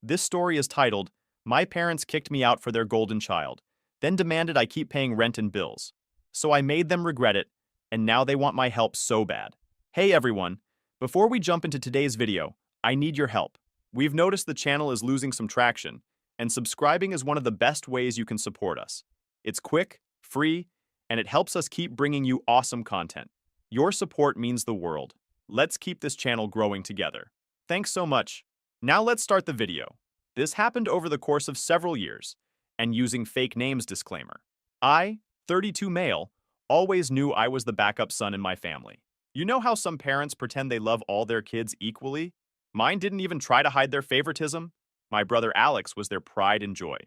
This story is titled, My Parents Kicked Me Out for Their Golden Child, then demanded I keep paying rent and bills. So I made them regret it, and now they want my help so bad. Hey everyone, before we jump into today's video, I need your help. We've noticed the channel is losing some traction, and subscribing is one of the best ways you can support us. It's quick, free, and it helps us keep bringing you awesome content. Your support means the world. Let's keep this channel growing together. Thanks so much. Now let's start the video. This happened over the course of several years, and using fake names disclaimer. I, 32 male, always knew I was the backup son in my family. You know how some parents pretend they love all their kids equally? Mine didn't even try to hide their favoritism. My brother Alex was their pride and joy.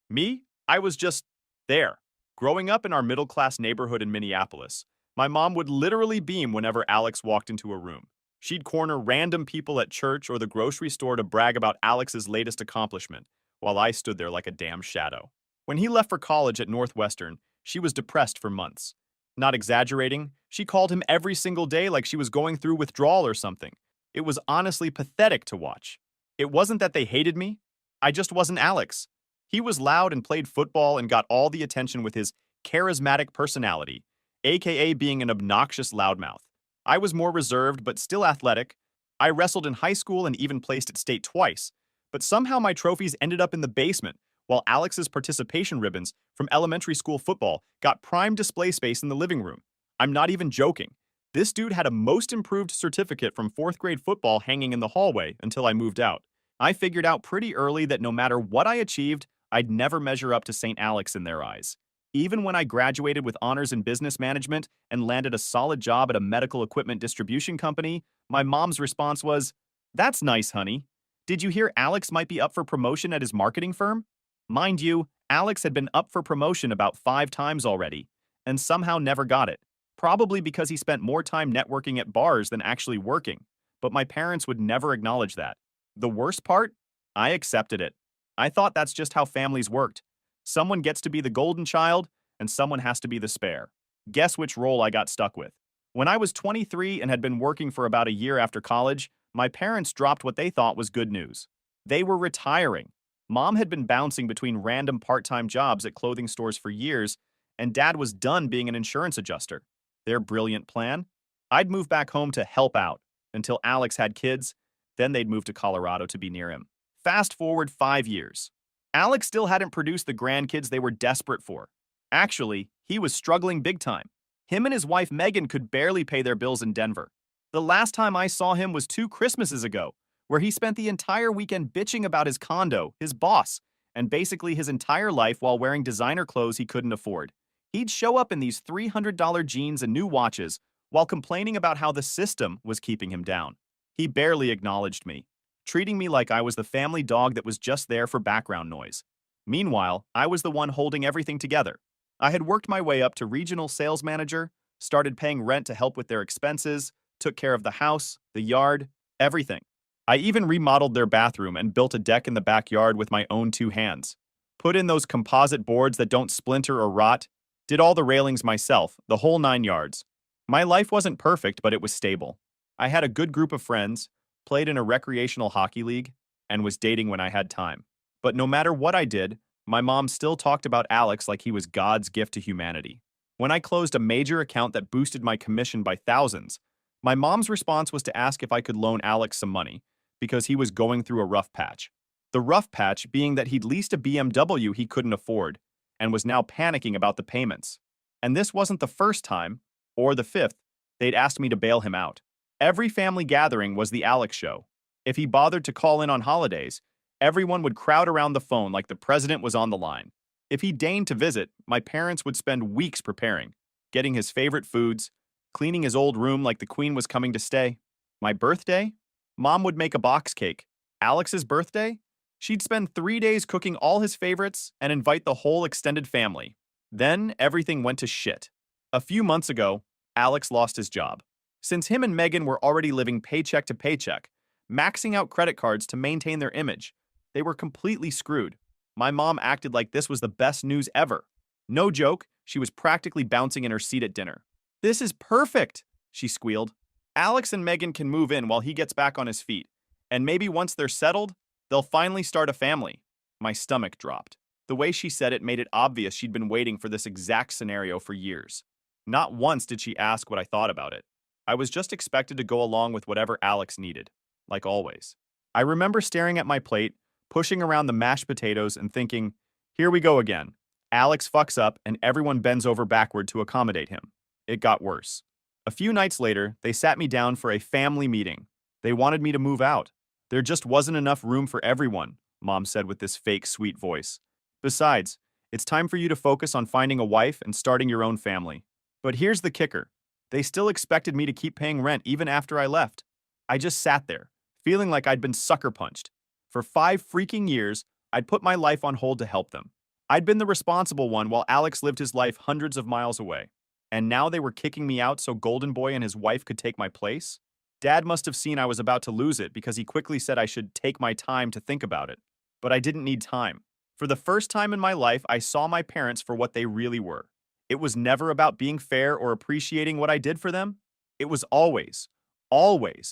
Me, I was just there. Growing up in our middle-class neighborhood in Minneapolis, my mom would literally beam whenever Alex walked into a room. She'd corner random people at church or the grocery store to brag about Alex's latest accomplishment, while I stood there like a damn shadow. When he left for college at Northwestern, she was depressed for months. Not exaggerating, she called him every single day like she was going through withdrawal or something. It was honestly pathetic to watch. It wasn't that they hated me, I just wasn't Alex. He was loud and played football and got all the attention with his charismatic personality, aka being an obnoxious loudmouth. I was more reserved but still athletic. I wrestled in high school and even placed at state twice, but somehow my trophies ended up in the basement, while Alex's participation ribbons from elementary school football got prime display space in the living room. I'm not even joking. This dude had a most improved certificate from 4th grade football hanging in the hallway until I moved out. I figured out pretty early that no matter what I achieved, I'd never measure up to St. Alex in their eyes. Even when I graduated with honors in business management and landed a solid job at a medical equipment distribution company, my mom's response was, "That's nice, honey. Did you hear Alex might be up for promotion at his marketing firm?" Mind you, Alex had been up for promotion about 5 times already, and somehow never got it. Probably because he spent more time networking at bars than actually working. But my parents would never acknowledge that. The worst part? I accepted it. I thought that's just how families worked. Someone gets to be the golden child, and someone has to be the spare. Guess which role I got stuck with. When I was 23 and had been working for about a year after college, my parents dropped what they thought was good news. They were retiring. Mom had been bouncing between random part-time jobs at clothing stores for years, and Dad was done being an insurance adjuster. Their brilliant plan? I'd move back home to help out until Alex had kids, then they'd move to Colorado to be near him. Fast forward 5 years. Alex still hadn't produced the grandkids they were desperate for. Actually, he was struggling big time. Him and his wife Megan could barely pay their bills in Denver. The last time I saw him was 2 Christmases ago, where he spent the entire weekend bitching about his condo, his boss, and basically his entire life while wearing designer clothes he couldn't afford. He'd show up in these $300 jeans and new watches while complaining about how the system was keeping him down. He barely acknowledged me, treating me like I was the family dog that was just there for background noise. Meanwhile, I was the one holding everything together. I had worked my way up to regional sales manager, started paying rent to help with their expenses, took care of the house, the yard, everything. I even remodeled their bathroom and built a deck in the backyard with my own 2 hands. Put in those composite boards that don't splinter or rot, did all the railings myself, the whole 9 yards. My life wasn't perfect, but it was stable. I had a good group of friends, played in a recreational hockey league, and was dating when I had time. But no matter what I did, my mom still talked about Alex like he was God's gift to humanity. When I closed a major account that boosted my commission by thousands, my mom's response was to ask if I could loan Alex some money, because he was going through a rough patch. The rough patch being that he'd leased a BMW he couldn't afford, and was now panicking about the payments. And this wasn't the first time, or the 5th, they'd asked me to bail him out. Every family gathering was the Alex show. If he bothered to call in on holidays, everyone would crowd around the phone like the president was on the line. If he deigned to visit, my parents would spend weeks preparing, getting his favorite foods, cleaning his old room like the queen was coming to stay. My birthday? Mom would make a box cake. Alex's birthday? She'd spend 3 days cooking all his favorites and invite the whole extended family. Then everything went to shit. A few months ago, Alex lost his job. Since him and Megan were already living paycheck to paycheck, maxing out credit cards to maintain their image, they were completely screwed. My mom acted like this was the best news ever. No joke, she was practically bouncing in her seat at dinner. "This is perfect," she squealed. "Alex and Megan can move in while he gets back on his feet. And maybe once they're settled, They'll finally start a family. My stomach dropped. The way she said it made it obvious she'd been waiting for this exact scenario for years. Not once did she ask what I thought about it. I was just expected to go along with whatever Alex needed, like always. I remember staring at my plate, pushing around the mashed potatoes and thinking, here we go again. Alex fucks up and everyone bends over backward to accommodate him. It got worse. A few nights later, they sat me down for a family meeting. They wanted me to move out. There just wasn't enough room for everyone, Mom said with this fake sweet voice. Besides, it's time for you to focus on finding a wife and starting your own family. But here's the kicker. They still expected me to keep paying rent even after I left. I just sat there, feeling like I'd been sucker punched. For 5 freaking years, I'd put my life on hold to help them. I'd been the responsible one while Alex lived his life hundreds of miles away. And now they were kicking me out so Golden Boy and his wife could take my place? Dad must have seen I was about to lose it because he quickly said I should take my time to think about it. But I didn't need time. For the first time in my life, I saw my parents for what they really were. It was never about being fair or appreciating what I did for them. It was always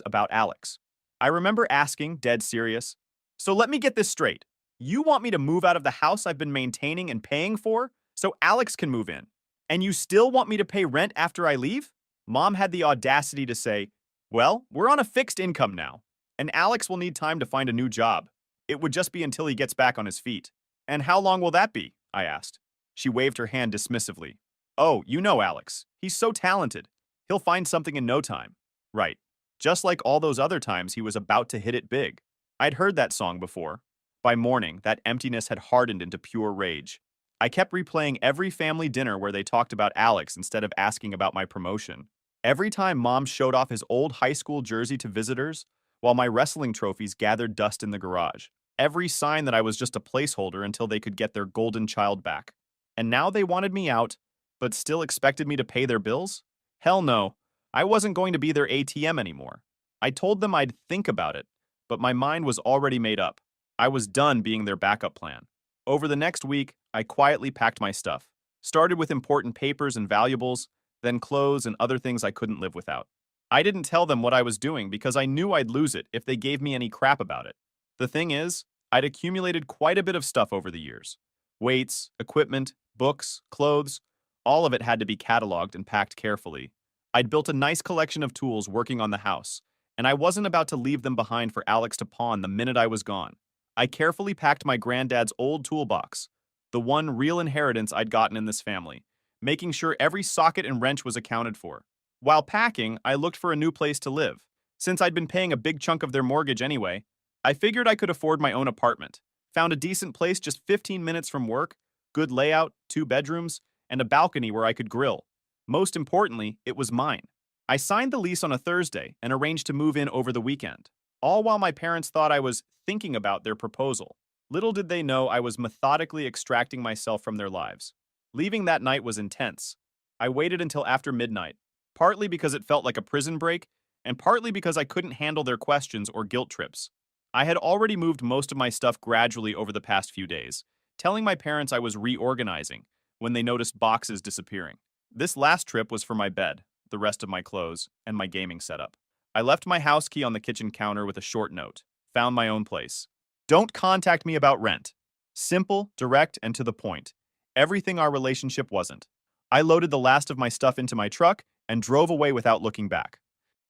about Alex. I remember asking, dead serious, so let me get this straight. You want me to move out of the house I've been maintaining and paying for so Alex can move in? And you still want me to pay rent after I leave? Mom had the audacity to say, well, we're on a fixed income now, and Alex will need time to find a new job. It would just be until he gets back on his feet. And how long will that be? I asked. She waved her hand dismissively. Oh, you know Alex. He's so talented. He'll find something in no time. Right. Just like all those other times he was about to hit it big. I'd heard that song before. By morning, that emptiness had hardened into pure rage. I kept replaying every family dinner where they talked about Alex instead of asking about my promotion. Every time Mom showed off his old high school jersey to visitors, while my wrestling trophies gathered dust in the garage. Every sign that I was just a placeholder until they could get their golden child back. And now they wanted me out, but still expected me to pay their bills? Hell no, I wasn't going to be their ATM anymore. I told them I'd think about it, but my mind was already made up. I was done being their backup plan. Over the next week, I quietly packed my stuff. Started with important papers and valuables, then clothes and other things I couldn't live without. I didn't tell them what I was doing because I knew I'd lose it if they gave me any crap about it. The thing is, I'd accumulated quite a bit of stuff over the years. Weights, equipment, books, clothes, all of it had to be cataloged and packed carefully. I'd built a nice collection of tools working on the house, and I wasn't about to leave them behind for Alex to pawn the minute I was gone. I carefully packed my granddad's old toolbox, the one real inheritance I'd gotten in this family, making sure every socket and wrench was accounted for. While packing, I looked for a new place to live. Since I'd been paying a big chunk of their mortgage anyway, I figured I could afford my own apartment. Found a decent place just 15 minutes from work, good layout, 2 bedrooms, and a balcony where I could grill. Most importantly, it was mine. I signed the lease on a Thursday and arranged to move in over the weekend, all while my parents thought I was thinking about their proposal. Little did they know I was methodically extracting myself from their lives. Leaving that night was intense. I waited until after midnight, partly because it felt like a prison break, and partly because I couldn't handle their questions or guilt trips. I had already moved most of my stuff gradually over the past few days, telling my parents I was reorganizing when they noticed boxes disappearing. This last trip was for my bed, the rest of my clothes, and my gaming setup. I left my house key on the kitchen counter with a short note. Found my own place. Don't contact me about rent. Simple, direct, and to the point. Everything our relationship wasn't. I loaded the last of my stuff into my truck and drove away without looking back.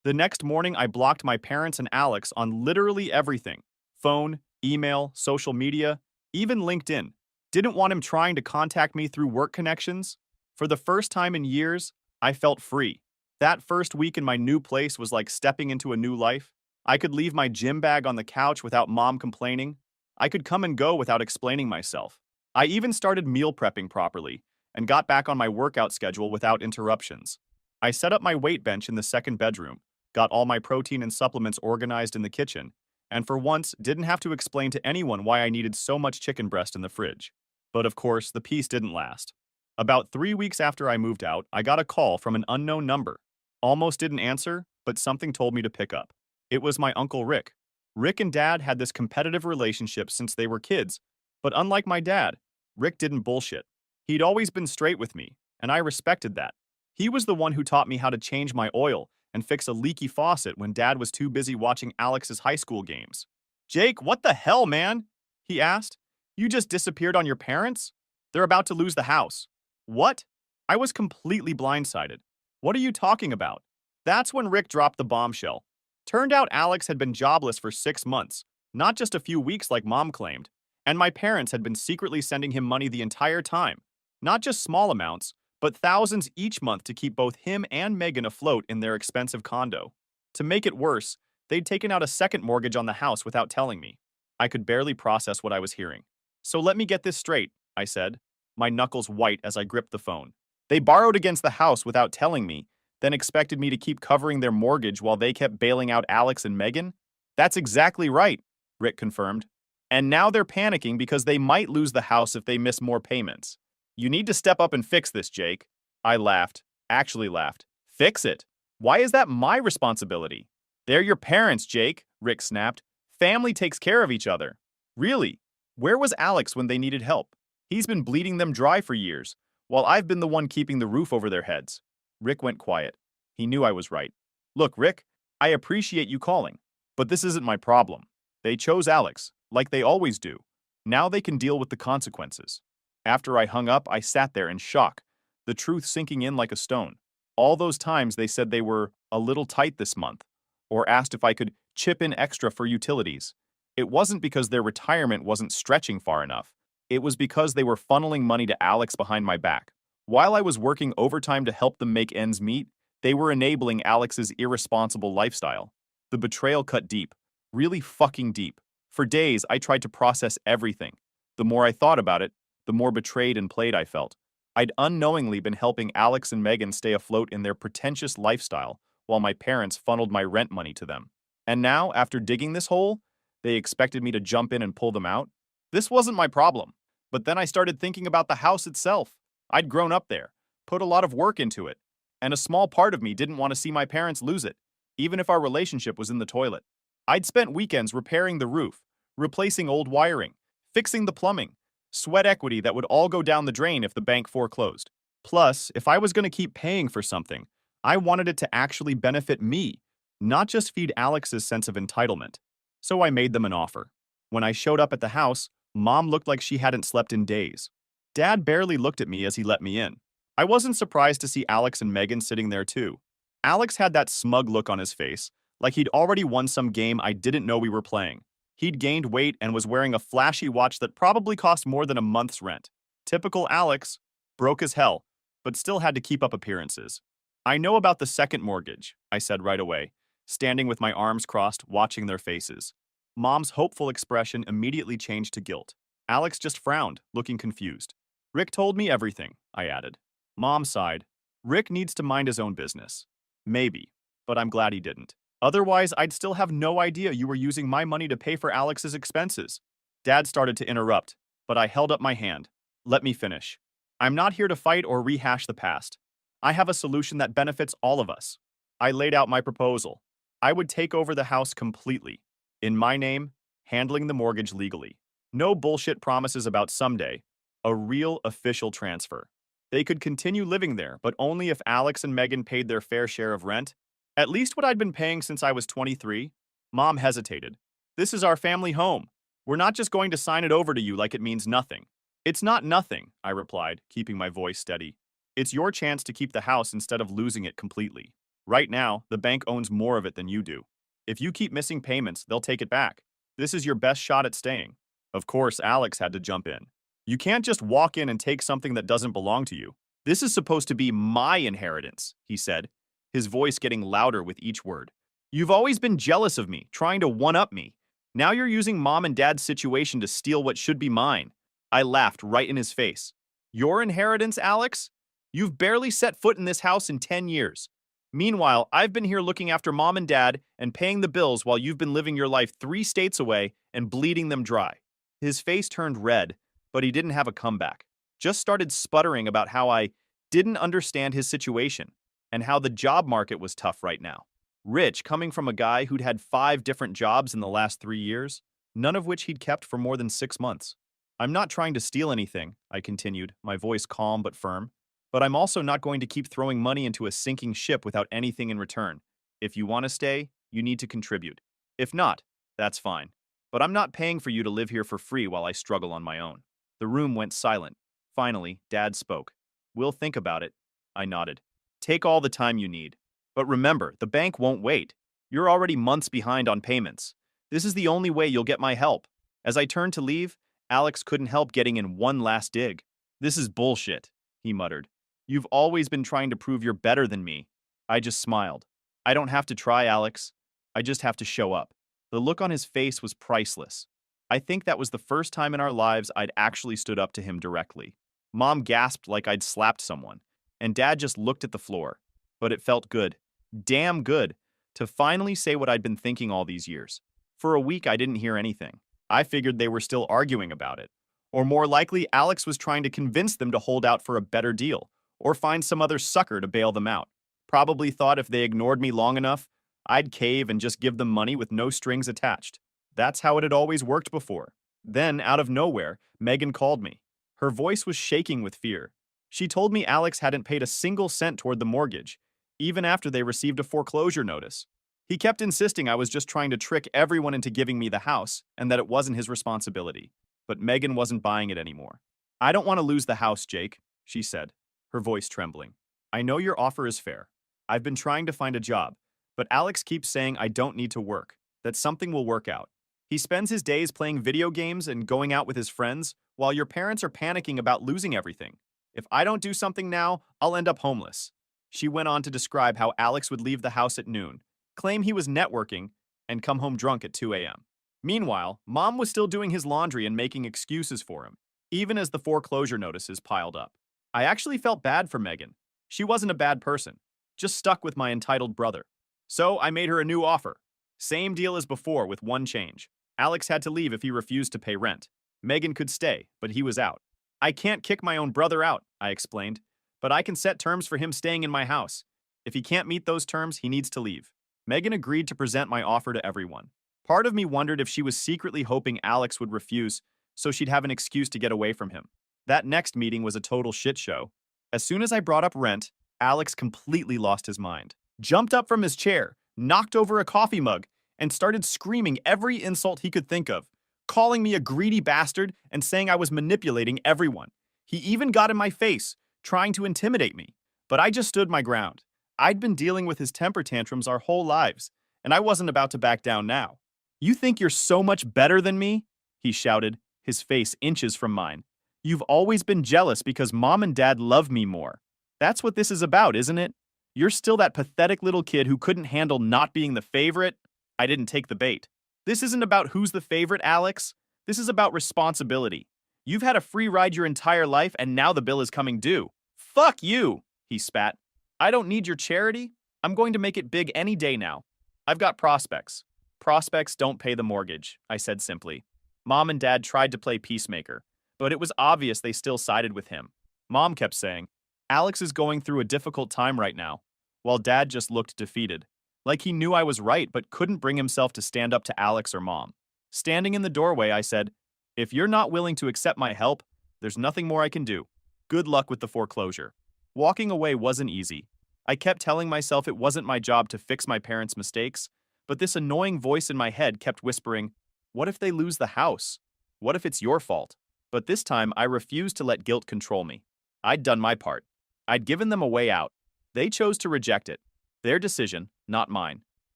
The next morning, I blocked my parents and Alex on literally everything. Phone, email, social media, even LinkedIn. Didn't want him trying to contact me through work connections. For the first time in years, I felt free. That first week in my new place was like stepping into a new life. I could leave my gym bag on the couch without Mom complaining. I could come and go without explaining myself. I even started meal prepping properly and got back on my workout schedule without interruptions. I set up my weight bench in the second bedroom, got all my protein and supplements organized in the kitchen, and for once didn't have to explain to anyone why I needed so much chicken breast in the fridge. But of course, the peace didn't last. About 3 weeks after I moved out, I got a call from an unknown number. Almost didn't answer, but something told me to pick up. It was my Uncle Rick. Rick and Dad had this competitive relationship since they were kids, but unlike my dad, Rick didn't bullshit. He'd always been straight with me, and I respected that. He was the one who taught me how to change my oil and fix a leaky faucet when Dad was too busy watching Alex's high school games. Jake, what the hell, man? He asked. You just disappeared on your parents? They're about to lose the house. What? I was completely blindsided. What are you talking about? That's when Rick dropped the bombshell. Turned out Alex had been jobless for 6 months, not just a few weeks like Mom claimed, and my parents had been secretly sending him money the entire time. Not just small amounts, but thousands each month to keep both him and Megan afloat in their expensive condo. To make it worse, they'd taken out a second mortgage on the house without telling me. I could barely process what I was hearing. So let me get this straight, I said, my knuckles white as I gripped the phone. They borrowed against the house without telling me, then expected me to keep covering their mortgage while they kept bailing out Alex and Megan? That's exactly right, Rick confirmed. And now they're panicking because they might lose the house if they miss more payments. You need to step up and fix this, Jake. I laughed, actually laughed. Fix it? Why is that my responsibility? They're your parents, Jake, Rick snapped. Family takes care of each other. Really? Where was Alex when they needed help? He's been bleeding them dry for years, while I've been the one keeping the roof over their heads. Rick went quiet. He knew I was right. Look, Rick, I appreciate you calling, but this isn't my problem. They chose Alex, like they always do. Now they can deal with the consequences. After I hung up, I sat there in shock, the truth sinking in like a stone. All those times they said they were a little tight this month, or asked if I could chip in extra for utilities. It wasn't because their retirement wasn't stretching far enough. It was because they were funneling money to Alex behind my back. While I was working overtime to help them make ends meet, they were enabling Alex's irresponsible lifestyle. The betrayal cut deep, really fucking deep. For days, I tried to process everything. The more I thought about it, the more betrayed and played I felt. I'd unknowingly been helping Alex and Megan stay afloat in their pretentious lifestyle while my parents funneled my rent money to them. And now, after digging this hole, they expected me to jump in and pull them out? This wasn't my problem. But then I started thinking about the house itself. I'd grown up there, put a lot of work into it, and a small part of me didn't want to see my parents lose it, even if our relationship was in the toilet. I'd spent weekends repairing the roof, replacing old wiring, fixing the plumbing, sweat equity that would all go down the drain if the bank foreclosed. Plus, if I was going to keep paying for something, I wanted it to actually benefit me, not just feed Alex's sense of entitlement. So I made them an offer. When I showed up at the house, Mom looked like she hadn't slept in days. Dad barely looked at me as he let me in. I wasn't surprised to see Alex and Megan sitting there too. Alex had that smug look on his face, like he'd already won some game I didn't know we were playing. He'd gained weight and was wearing a flashy watch that probably cost more than a month's rent. Typical Alex. Broke as hell, but still had to keep up appearances. I know about the second mortgage, I said right away, standing with my arms crossed, watching their faces. Mom's hopeful expression immediately changed to guilt. Alex just frowned, looking confused. Rick told me everything, I added. Mom sighed. Rick needs to mind his own business. Maybe, but I'm glad he didn't. Otherwise, I'd still have no idea you were using my money to pay for Alex's expenses. Dad started to interrupt, but I held up my hand. Let me finish. I'm not here to fight or rehash the past. I have a solution that benefits all of us. I laid out my proposal. I would take over the house completely. In my name, handling the mortgage legally. No bullshit promises about someday. A real official transfer. They could continue living there, but only if Alex and Megan paid their fair share of rent. At least what I'd been paying since I was 23. Mom hesitated. This is our family home. We're not just going to sign it over to you like it means nothing. It's not nothing, I replied, keeping my voice steady. It's your chance to keep the house instead of losing it completely. Right now, the bank owns more of it than you do. If you keep missing payments, they'll take it back. This is your best shot at staying. Of course, Alex had to jump in. You can't just walk in and take something that doesn't belong to you. This is supposed to be my inheritance, he said, his voice getting louder with each word. You've always been jealous of me, trying to one-up me. Now you're using Mom and Dad's situation to steal what should be mine. I laughed right in his face. Your inheritance, Alex? You've barely set foot in this house in 10 years. Meanwhile, I've been here looking after Mom and Dad and paying the bills while you've been living your life 3 states away and bleeding them dry. His face turned red, but he didn't have a comeback. Just started sputtering about how I didn't understand his situation and how the job market was tough right now. Rich, coming from a guy who'd had 5 different jobs in the last 3 years, none of which he'd kept for more than 6 months. I'm not trying to steal anything, I continued, my voice calm but firm. But I'm also not going to keep throwing money into a sinking ship without anything in return. If you want to stay, you need to contribute. If not, that's fine. But I'm not paying for you to live here for free while I struggle on my own. The room went silent. Finally, Dad spoke. We'll think about it. I nodded. Take all the time you need. But remember, the bank won't wait. You're already months behind on payments. This is the only way you'll get my help. As I turned to leave, Alex couldn't help getting in one last dig. This is bullshit, he muttered. You've always been trying to prove you're better than me. I just smiled. I don't have to try, Alex. I just have to show up. The look on his face was priceless. I think that was the first time in our lives I'd actually stood up to him directly. Mom gasped like I'd slapped someone, and Dad just looked at the floor. But it felt good. Damn good. To finally say what I'd been thinking all these years. For a week, I didn't hear anything. I figured they were still arguing about it. Or more likely, Alex was trying to convince them to hold out for a better deal, or find some other sucker to bail them out. Probably thought if they ignored me long enough, I'd cave and just give them money with no strings attached. That's how it had always worked before. Then, out of nowhere, Megan called me. Her voice was shaking with fear. She told me Alex hadn't paid a single cent toward the mortgage, even after they received a foreclosure notice. He kept insisting I was just trying to trick everyone into giving me the house and that it wasn't his responsibility. But Megan wasn't buying it anymore. I don't want to lose the house, Jake, she said, her voice trembling. I know your offer is fair. I've been trying to find a job, but Alex keeps saying I don't need to work, that something will work out. He spends his days playing video games and going out with his friends, while your parents are panicking about losing everything. If I don't do something now, I'll end up homeless. She went on to describe how Alex would leave the house at noon, claim he was networking, and come home drunk at 2 a.m. Meanwhile, Mom was still doing his laundry and making excuses for him, even as the foreclosure notices piled up. I actually felt bad for Megan. She wasn't a bad person, just stuck with my entitled brother. So I made her a new offer. Same deal as before with one change. Alex had to leave if he refused to pay rent. Megan could stay, but he was out. I can't kick my own brother out, I explained, but I can set terms for him staying in my house. If he can't meet those terms, he needs to leave. Megan agreed to present my offer to everyone. Part of me wondered if she was secretly hoping Alex would refuse so she'd have an excuse to get away from him. That next meeting was a total shit show. As soon as I brought up rent, Alex completely lost his mind. Jumped up from his chair, knocked over a coffee mug, and started screaming every insult he could think of, calling me a greedy bastard and saying I was manipulating everyone. He even got in my face, trying to intimidate me. But I just stood my ground. I'd been dealing with his temper tantrums our whole lives, and I wasn't about to back down now. You think you're so much better than me? He shouted, his face inches from mine. You've always been jealous because Mom and Dad love me more. That's what this is about, isn't it? You're still that pathetic little kid who couldn't handle not being the favorite? I didn't take the bait. This isn't about who's the favorite, Alex. This is about responsibility. You've had a free ride your entire life, and now the bill is coming due. Fuck you, he spat. I don't need your charity. I'm going to make it big any day now. I've got prospects. Prospects don't pay the mortgage, I said simply. Mom and Dad tried to play peacemaker, but it was obvious they still sided with him. Mom kept saying, Alex is going through a difficult time right now, while Dad just looked defeated, like he knew I was right but couldn't bring himself to stand up to Alex or Mom. Standing in the doorway, I said, if you're not willing to accept my help, there's nothing more I can do. Good luck with the foreclosure. Walking away wasn't easy. I kept telling myself it wasn't my job to fix my parents' mistakes, but this annoying voice in my head kept whispering, what if they lose the house? What if it's your fault? But this time, I refused to let guilt control me. I'd done my part. I'd given them a way out. They chose to reject it. Their decision, not mine.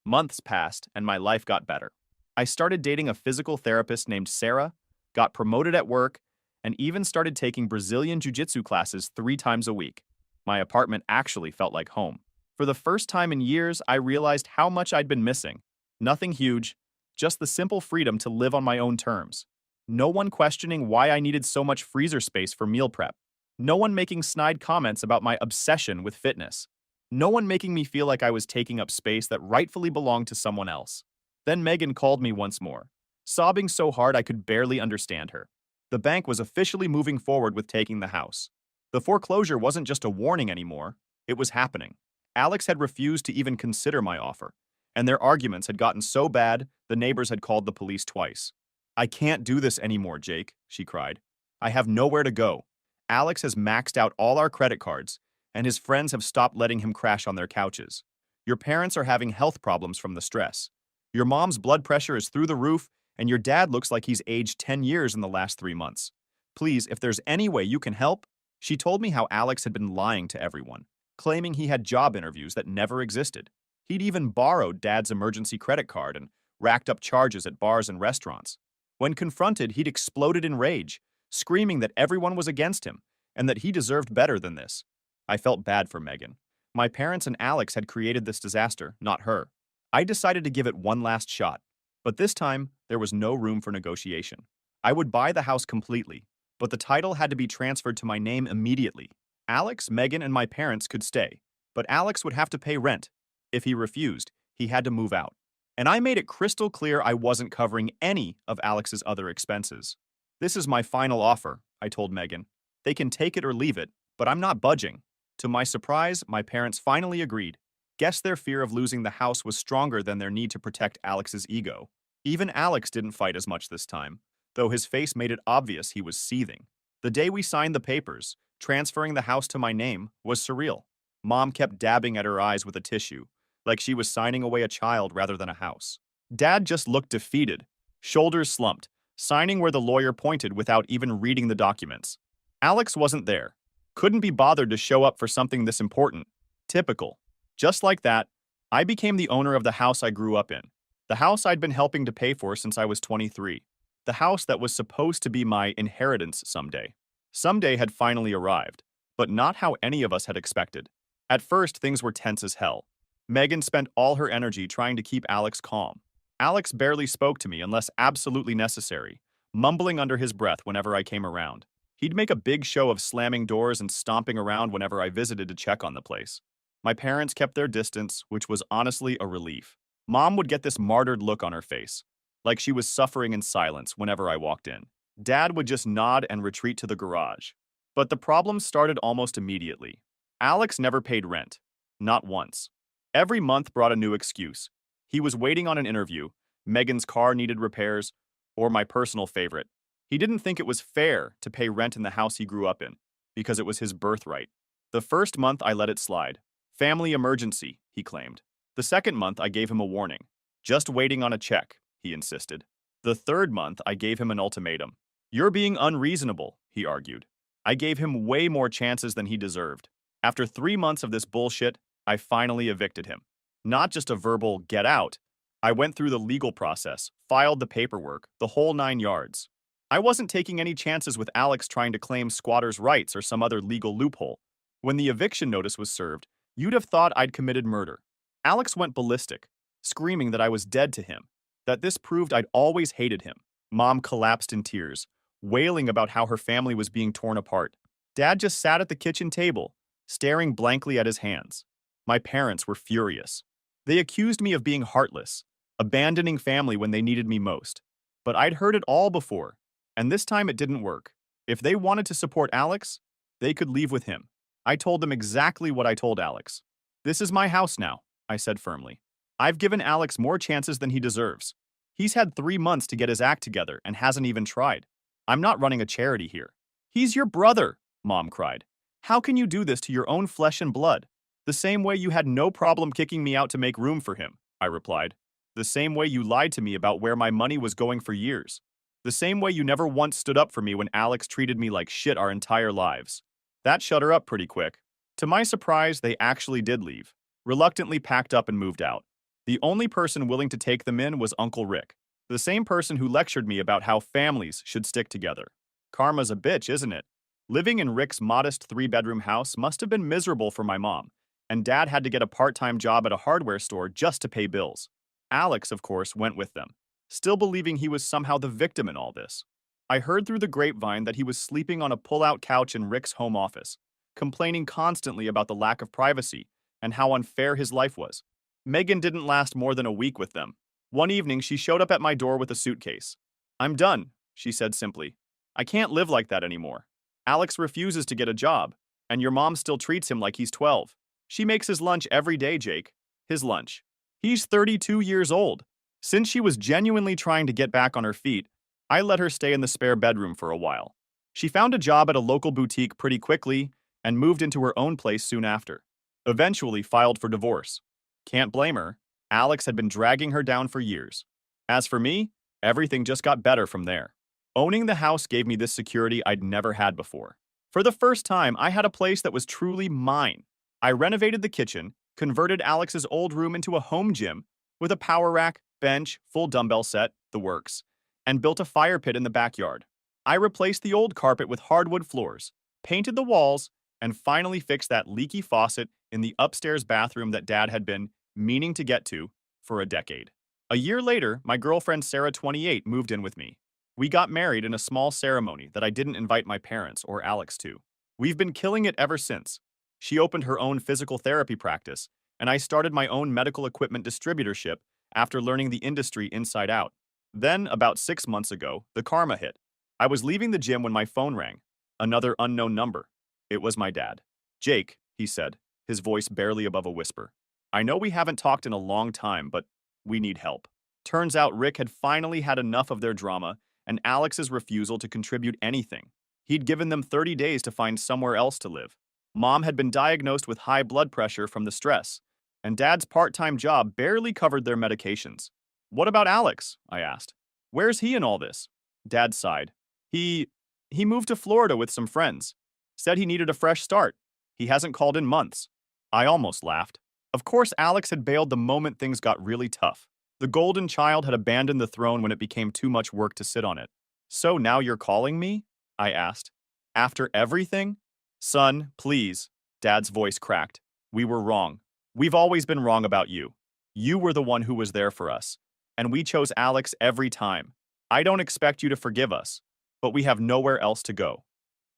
Months passed, and my life got better. I started dating a physical therapist named Sarah, got promoted at work, and even started taking Brazilian jiu-jitsu classes 3 times a week. My apartment actually felt like home. For the first time in years, I realized how much I'd been missing. Nothing huge, just the simple freedom to live on my own terms. No one questioning why I needed so much freezer space for meal prep. No one making snide comments about my obsession with fitness. No one making me feel like I was taking up space that rightfully belonged to someone else. Then Megan called me once more, sobbing so hard I could barely understand her. The bank was officially moving forward with taking the house. The foreclosure wasn't just a warning anymore, it was happening. Alex had refused to even consider my offer, and their arguments had gotten so bad the neighbors had called the police twice. I can't do this anymore, Jake, she cried. I have nowhere to go. Alex has maxed out all our credit cards, and his friends have stopped letting him crash on their couches. Your parents are having health problems from the stress. Your mom's blood pressure is through the roof, and your dad looks like he's aged 10 years in the last 3 months. Please, if there's any way you can help." She told me how Alex had been lying to everyone, claiming he had job interviews that never existed. He'd even borrowed Dad's emergency credit card and racked up charges at bars and restaurants. When confronted, he'd exploded in rage, screaming that everyone was against him and that he deserved better than this. I felt bad for Megan. My parents and Alex had created this disaster, not her. I decided to give it one last shot, but this time there was no room for negotiation. I would buy the house completely, but the title had to be transferred to my name immediately. Alex, Megan, and my parents could stay, but Alex would have to pay rent. If he refused, he had to move out. And I made it crystal clear I wasn't covering any of Alex's other expenses. "This is my final offer," I told Megan. "They can take it or leave it, but I'm not budging." To my surprise, my parents finally agreed. Guess their fear of losing the house was stronger than their need to protect Alex's ego. Even Alex didn't fight as much this time, though his face made it obvious he was seething. The day we signed the papers, transferring the house to my name, was surreal. Mom kept dabbing at her eyes with a tissue, like she was signing away a child rather than a house. Dad just looked defeated, shoulders slumped, signing where the lawyer pointed without even reading the documents. Alex wasn't there. Couldn't be bothered to show up for something this important. Typical. Just like that, I became the owner of the house I grew up in. The house I'd been helping to pay for since I was 23. The house that was supposed to be my inheritance someday. Someday had finally arrived, but not how any of us had expected. At first, things were tense as hell. Megan spent all her energy trying to keep Alex calm. Alex barely spoke to me unless absolutely necessary, mumbling under his breath whenever I came around. He'd make a big show of slamming doors and stomping around whenever I visited to check on the place. My parents kept their distance, which was honestly a relief. Mom would get this martyred look on her face, like she was suffering in silence whenever I walked in. Dad would just nod and retreat to the garage. But the problem started almost immediately. Alex never paid rent. Not once. Every month brought a new excuse. He was waiting on an interview, Megan's car needed repairs, or my personal favorite, he didn't think it was fair to pay rent in the house he grew up in, because it was his birthright. The first month I let it slide. "Family emergency," he claimed. The second month I gave him a warning. "Just waiting on a check," he insisted. The third month I gave him an ultimatum. "You're being unreasonable," he argued. I gave him way more chances than he deserved. After 3 months of this bullshit, I finally evicted him. Not just a verbal "get out." I went through the legal process, filed the paperwork, the whole 9 yards. I wasn't taking any chances with Alex trying to claim squatters' rights or some other legal loophole. When the eviction notice was served, you'd have thought I'd committed murder. Alex went ballistic, screaming that I was dead to him, that this proved I'd always hated him. Mom collapsed in tears, wailing about how her family was being torn apart. Dad just sat at the kitchen table, staring blankly at his hands. My parents were furious. They accused me of being heartless, abandoning family when they needed me most. But I'd heard it all before, and this time it didn't work. If they wanted to support Alex, they could leave with him. I told them exactly what I told Alex. "This is my house now," I said firmly. "I've given Alex more chances than he deserves. He's had 3 months to get his act together and hasn't even tried. I'm not running a charity here." "He's your brother," Mom cried. "How can you do this to your own flesh and blood?" "The same way you had no problem kicking me out to make room for him," I replied. "The same way you lied to me about where my money was going for years. The same way you never once stood up for me when Alex treated me like shit our entire lives." That shut her up pretty quick. To my surprise, they actually did leave, reluctantly packed up and moved out. The only person willing to take them in was Uncle Rick, the same person who lectured me about how families should stick together. Karma's a bitch, isn't it? Living in Rick's modest 3-bedroom house must have been miserable for my mom, and Dad had to get a part-time job at a hardware store just to pay bills. Alex, of course, went with them, still believing he was somehow the victim in all this. I heard through the grapevine that he was sleeping on a pull-out couch in Rick's home office, complaining constantly about the lack of privacy and how unfair his life was. Megan didn't last more than a week with them. One evening, she showed up at my door with a suitcase. "I'm done," she said simply. "I can't live like that anymore. Alex refuses to get a job, and your mom still treats him like he's 12. She makes his lunch every day, Jake. His lunch. He's 32 years old." Since she was genuinely trying to get back on her feet, I let her stay in the spare bedroom for a while. She found a job at a local boutique pretty quickly and moved into her own place soon after. Eventually filed for divorce. Can't blame her. Alex had been dragging her down for years. As for me, Everything just got better from there. Owning the house gave me this security I'd never had before. For the first time, I had a place that was truly mine. I renovated the kitchen, converted Alex's old room into a home gym with a power rack, bench, full dumbbell set, the works, and built a fire pit in the backyard. I replaced the old carpet with hardwood floors, painted the walls, and finally fixed that leaky faucet in the upstairs bathroom that Dad had been meaning to get to for a decade. A year later, my girlfriend Sarah, 28, moved in with me. We got married in a small ceremony that I didn't invite my parents or Alex to. We've been killing it ever since. She opened her own physical therapy practice, and I started my own medical equipment distributorship after learning the industry inside out. Then, about 6 months ago, the karma hit. I was leaving the gym when my phone rang. Another unknown number. It was my dad. "Jake," he said, his voice barely above a whisper. "I know we haven't talked in a long time, but we need help." Turns out Rick had finally had enough of their drama and Alex's refusal to contribute anything. He'd given them 30 days to find somewhere else to live. Mom had been diagnosed with high blood pressure from the stress, and Dad's part-time job barely covered their medications. "What about Alex?" I asked. "Where's he in all this?" Dad sighed. He moved to Florida with some friends. Said he needed a fresh start. He hasn't called in months." I almost laughed. Of course, Alex had bailed the moment things got really tough. The golden child had abandoned the throne when it became too much work to sit on it. "So now you're calling me?" I asked. "After everything?" "Son, please." Dad's voice cracked. "We were wrong. We've always been wrong about you. You were the one who was there for us. And we chose Alex every time. I don't expect you to forgive us, but we have nowhere else to go."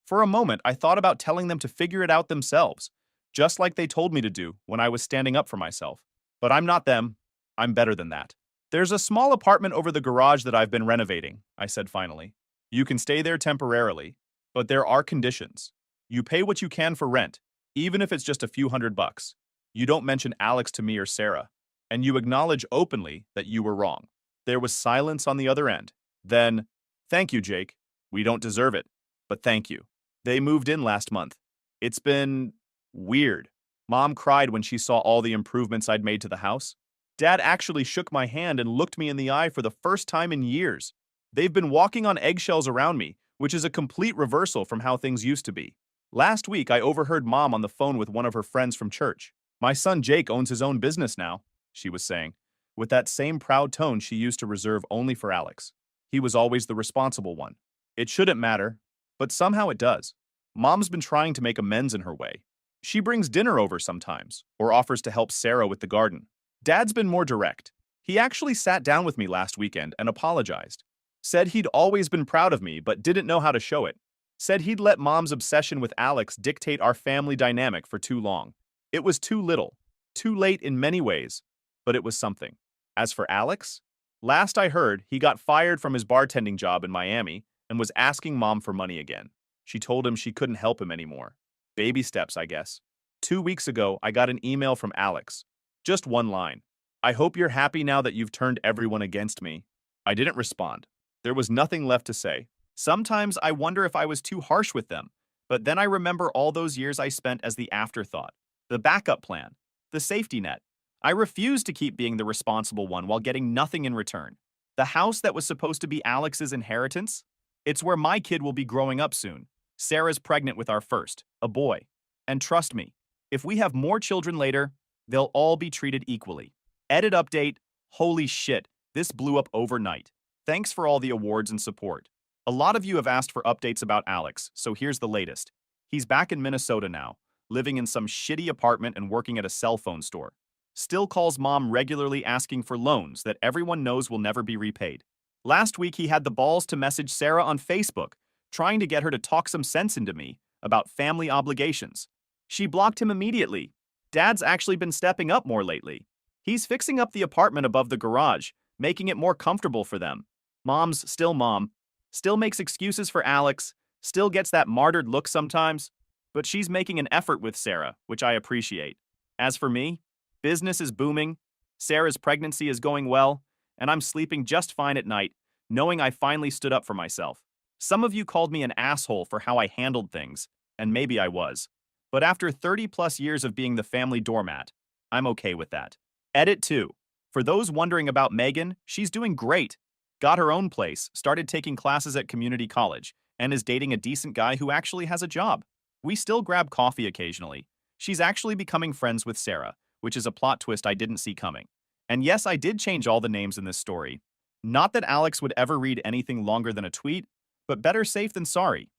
For a moment, I thought about telling them to figure it out themselves, just like they told me to do when I was standing up for myself. But I'm not them. I'm better than that. "There's a small apartment over the garage that I've been renovating," I said finally. "You can stay there temporarily, but there are conditions. You pay what you can for rent, even if it's just a few $100. You don't mention Alex to me or Sarah, and you acknowledge openly that you were wrong." There was silence on the other end. Then, "Thank you, Jake. We don't deserve it, but thank you." They moved in last month. It's been weird. Mom cried when she saw all the improvements I'd made to the house. Dad actually shook my hand and looked me in the eye for the first time in years. They've been walking on eggshells around me, which is a complete reversal from how things used to be. Last week, I overheard Mom on the phone with one of her friends from church. "My son Jake owns his own business now," she was saying, with that same proud tone she used to reserve only for Alex. He was always the responsible one. It shouldn't matter, but somehow it does. Mom's been trying to make amends in her way. She brings dinner over sometimes, or offers to help Sarah with the garden. Dad's been more direct. He actually sat down with me last weekend and apologized. Said he'd always been proud of me, but didn't know how to show it. Said he'd let Mom's obsession with Alex dictate our family dynamic for too long. It was too little, too late in many ways, but it was something. As for Alex, last I heard, he got fired from his bartending job in Miami and was asking Mom for money again. She told him she couldn't help him anymore. Baby steps, I guess. 2 weeks ago, I got an email from Alex. Just one line. "I hope you're happy now that you've turned everyone against me." I didn't respond. There was nothing left to say. Sometimes I wonder if I was too harsh with them, but then I remember all those years I spent as the afterthought, the backup plan, the safety net. I refused to keep being the responsible one while getting nothing in return. The house that was supposed to be Alex's inheritance? It's where my kid will be growing up soon. Sarah's pregnant with our first, a boy. And trust me, if we have more children later, they'll all be treated equally. Edit update, holy shit, this blew up overnight. Thanks for all the awards and support. A lot of you have asked for updates about Alex, so here's the latest. He's back in Minnesota now, living in some shitty apartment and working at a cell phone store. Still calls Mom regularly asking for loans that everyone knows will never be repaid. Last week he had the balls to message Sarah on Facebook, trying to get her to talk some sense into me about family obligations. She blocked him immediately. Dad's actually been stepping up more lately. He's fixing up the apartment above the garage, making it more comfortable for them. Mom's still mom, still makes excuses for Alex, still gets that martyred look sometimes, but she's making an effort with Sarah, which I appreciate. As for me, business is booming, Sarah's pregnancy is going well, and I'm sleeping just fine at night, knowing I finally stood up for myself. Some of you called me an asshole for how I handled things, and maybe I was. But after 30+ years of being the family doormat, I'm okay with that. Edit 2. For those wondering about Megan, she's doing great. got her own place, started taking classes at community college, and is dating a decent guy who actually has a job. We still grab coffee occasionally. She's actually becoming friends with Sarah, which is a plot twist I didn't see coming. And yes, I did change all the names in this story. Not that Alex would ever read anything longer than a tweet, but better safe than sorry.